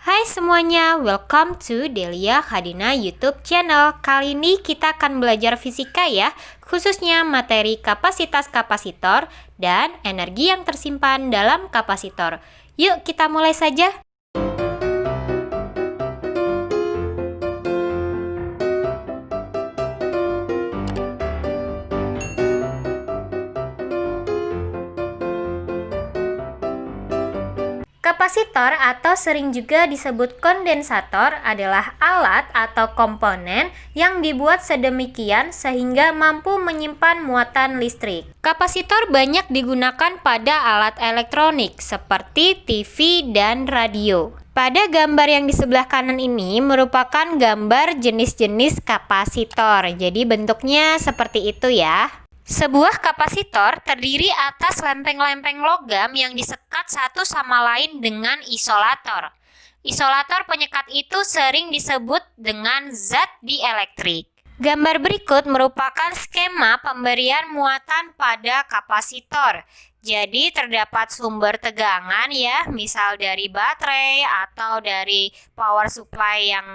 Hai semuanya, welcome to Delia Khadina YouTube channel. Kali ini kita akan belajar fisika ya, khususnya materi kapasitas kapasitor dan energi yang tersimpan dalam kapasitor. Yuk kita mulai saja. Kapasitor atau sering juga disebut kondensator adalah alat atau komponen yang dibuat sedemikian sehingga mampu menyimpan muatan listrik. Kapasitor banyak digunakan pada alat elektronik seperti TV dan radio. Pada gambar yang di sebelah kanan ini merupakan gambar jenis-jenis kapasitor. Jadi bentuknya seperti itu ya. Sebuah kapasitor terdiri atas lempeng-lempeng logam yang disekat satu sama lain dengan isolator. Isolator penyekat itu sering disebut dengan zat dielektrik. Gambar berikut merupakan skema pemberian muatan pada kapasitor. Jadi terdapat sumber tegangan ya, misal dari baterai atau dari power supply yang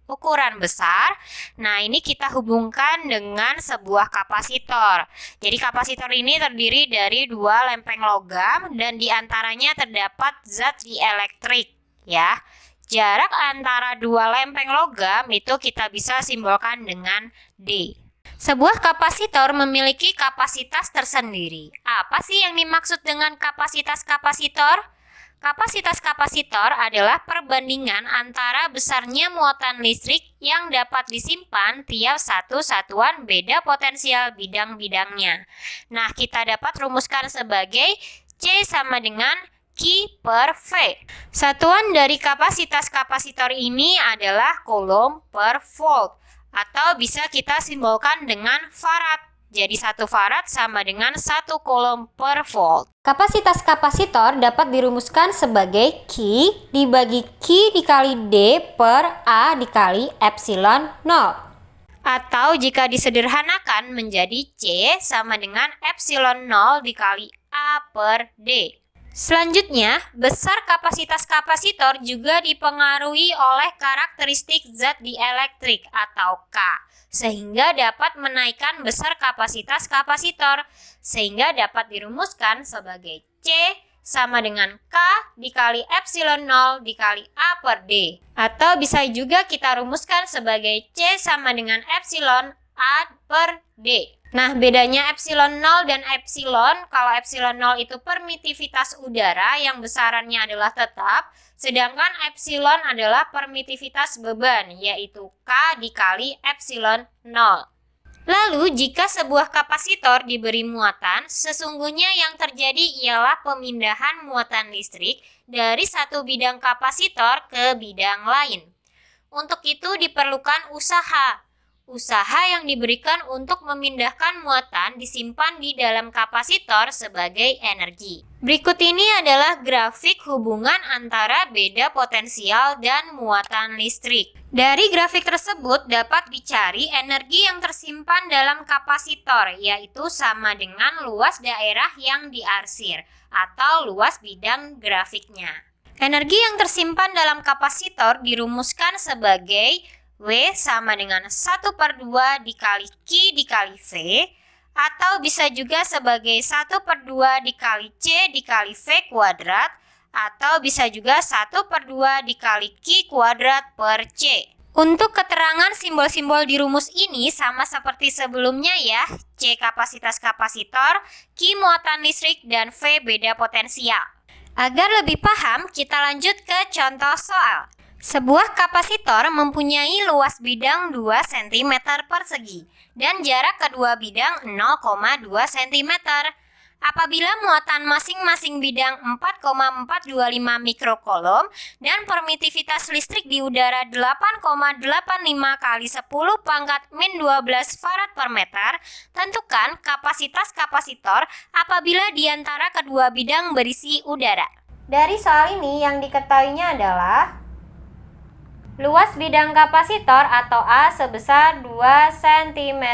ukuran besar. Nah, ini kita hubungkan dengan sebuah kapasitor. Jadi kapasitor ini terdiri dari dua lempeng logam dan diantaranya terdapat zat dielektrik ya. Jarak antara dua lempeng logam itu kita bisa simbolkan dengan D. Sebuah kapasitor memiliki kapasitas tersendiri. Apa sih yang dimaksud dengan kapasitas kapasitor? Kapasitas kapasitor adalah perbandingan antara besarnya muatan listrik yang dapat disimpan tiap satu satuan beda potensial bidang-bidangnya. Nah, kita dapat rumuskan sebagai C sama dengan Q per V. Satuan dari kapasitas kapasitor ini adalah coulomb per volt, atau bisa kita simbolkan dengan farad. Jadi 1 farad sama dengan 1 coulomb per volt. Kapasitas kapasitor dapat dirumuskan sebagai Q dibagi Q dikali D per A dikali epsilon 0. Atau jika disederhanakan menjadi C sama dengan epsilon 0 dikali A per D. Selanjutnya, besar kapasitas kapasitor juga dipengaruhi oleh karakteristik zat dielektrik atau K, sehingga dapat menaikkan besar kapasitas kapasitor, sehingga dapat dirumuskan sebagai C sama dengan K dikali epsilon 0 dikali A per D. Atau bisa juga kita rumuskan sebagai C sama dengan epsilon A per D. Nah, bedanya epsilon 0 dan epsilon, kalau epsilon 0 itu permitivitas udara yang besarannya adalah tetap, sedangkan epsilon adalah permitivitas beban, yaitu K dikali epsilon 0. Lalu, jika sebuah kapasitor diberi muatan, sesungguhnya yang terjadi ialah pemindahan muatan listrik dari satu bidang kapasitor ke bidang lain. Untuk itu diperlukan usaha yang diberikan untuk memindahkan muatan disimpan di dalam kapasitor sebagai energi. Berikut ini adalah grafik hubungan antara beda potensial dan muatan listrik. Dari grafik tersebut dapat dicari energi yang tersimpan dalam kapasitor, yaitu sama dengan luas daerah yang diarsir atau luas bidang grafiknya. Energi yang tersimpan dalam kapasitor dirumuskan sebagai W sama dengan 1 per 2 dikali Q dikali V, atau bisa juga sebagai 1 per 2 dikali C dikali V kuadrat, atau bisa juga 1 per 2 dikali Q kuadrat per C. Untuk keterangan simbol-simbol di rumus ini sama seperti sebelumnya ya, C kapasitas kapasitor, Q muatan listrik, dan V beda potensial. Agar lebih paham, kita lanjut ke contoh soal. Sebuah kapasitor mempunyai luas bidang 2 cm persegi dan jarak kedua bidang 0,2 cm. Apabila muatan masing-masing bidang 4,425 mikrocoulomb dan permitivitas listrik di udara 8,85 kali 10 pangkat min 12 farad per meter, tentukan kapasitas kapasitor apabila di antara kedua bidang berisi udara. Dari soal ini yang diketahuinya adalah luas bidang kapasitor atau A sebesar 2 cm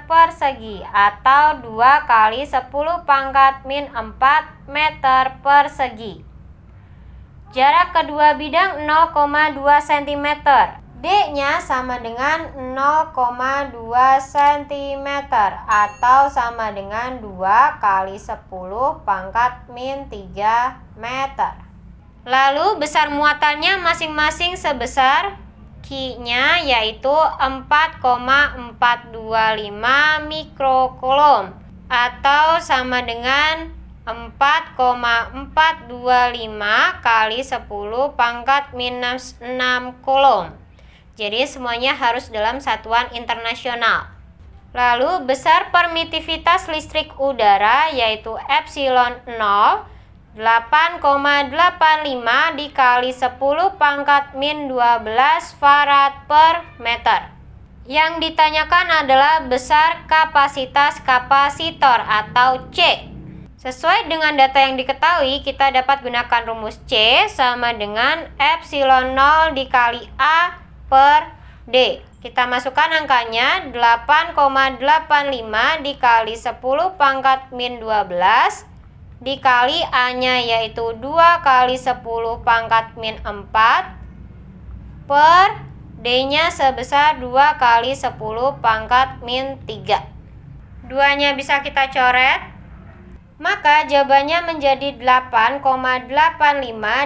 persegi atau 2 kali 10 pangkat min 4 meter persegi. Jarak kedua bidang 0,2 cm. D-nya sama dengan 0,2 cm atau sama dengan 2 kali 10 pangkat min 3 meter. Lalu besar muatannya masing-masing sebesar Q-nya yaitu 4,425 mikrokulom atau sama dengan 4,425 kali 10 pangkat minus 6 kulom. Jadi semuanya harus dalam satuan internasional. Lalu besar permitivitas listrik udara yaitu epsilon 0 8,85 dikali 10 pangkat min 12 farad per meter. Yang ditanyakan adalah besar kapasitas kapasitor atau C. Sesuai dengan data yang diketahui, kita dapat gunakan rumus C sama dengan epsilon 0 dikali A per D. Kita masukkan angkanya 8,85 dikali 10 pangkat min 12 dikali A-nya yaitu 2 kali 10 pangkat min 4 per D-nya sebesar 2 kali 10 pangkat min 3. Duanya bisa kita coret. Maka jawabannya menjadi 8,85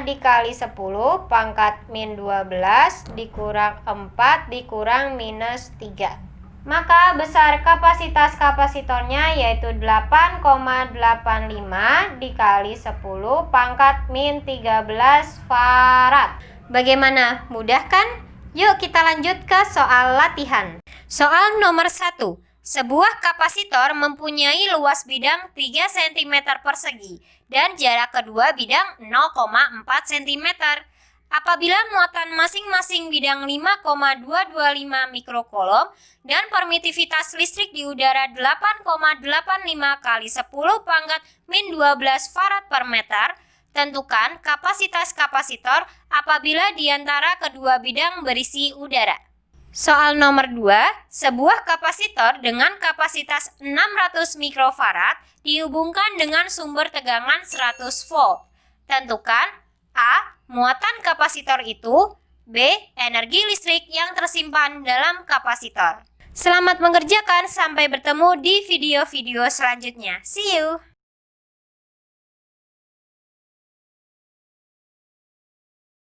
dikali 10 pangkat min 12 dikurang 4 dikurang minus 3. Maka besar kapasitas kapasitornya yaitu 8,85 dikali 10 pangkat min 13 farad. Bagaimana? Mudah kan? Yuk kita lanjut ke soal latihan. Soal nomor 1. Sebuah kapasitor mempunyai luas bidang 3 cm persegi dan jarak kedua bidang 0,4 cm. Apabila muatan masing-masing bidang 5,225 mikrokulom dan permitivitas listrik di udara 8,85 kali 10 pangkat min 12 farad per meter, tentukan kapasitas kapasitor apabila di antara kedua bidang berisi udara. Soal nomor 2, sebuah kapasitor dengan kapasitas 600 mikrofarad dihubungkan dengan sumber tegangan 100 volt. Tentukan A. Muatan kapasitor itu, B. Energi listrik yang tersimpan dalam kapasitor. Selamat mengerjakan, sampai bertemu di video-video selanjutnya. See you!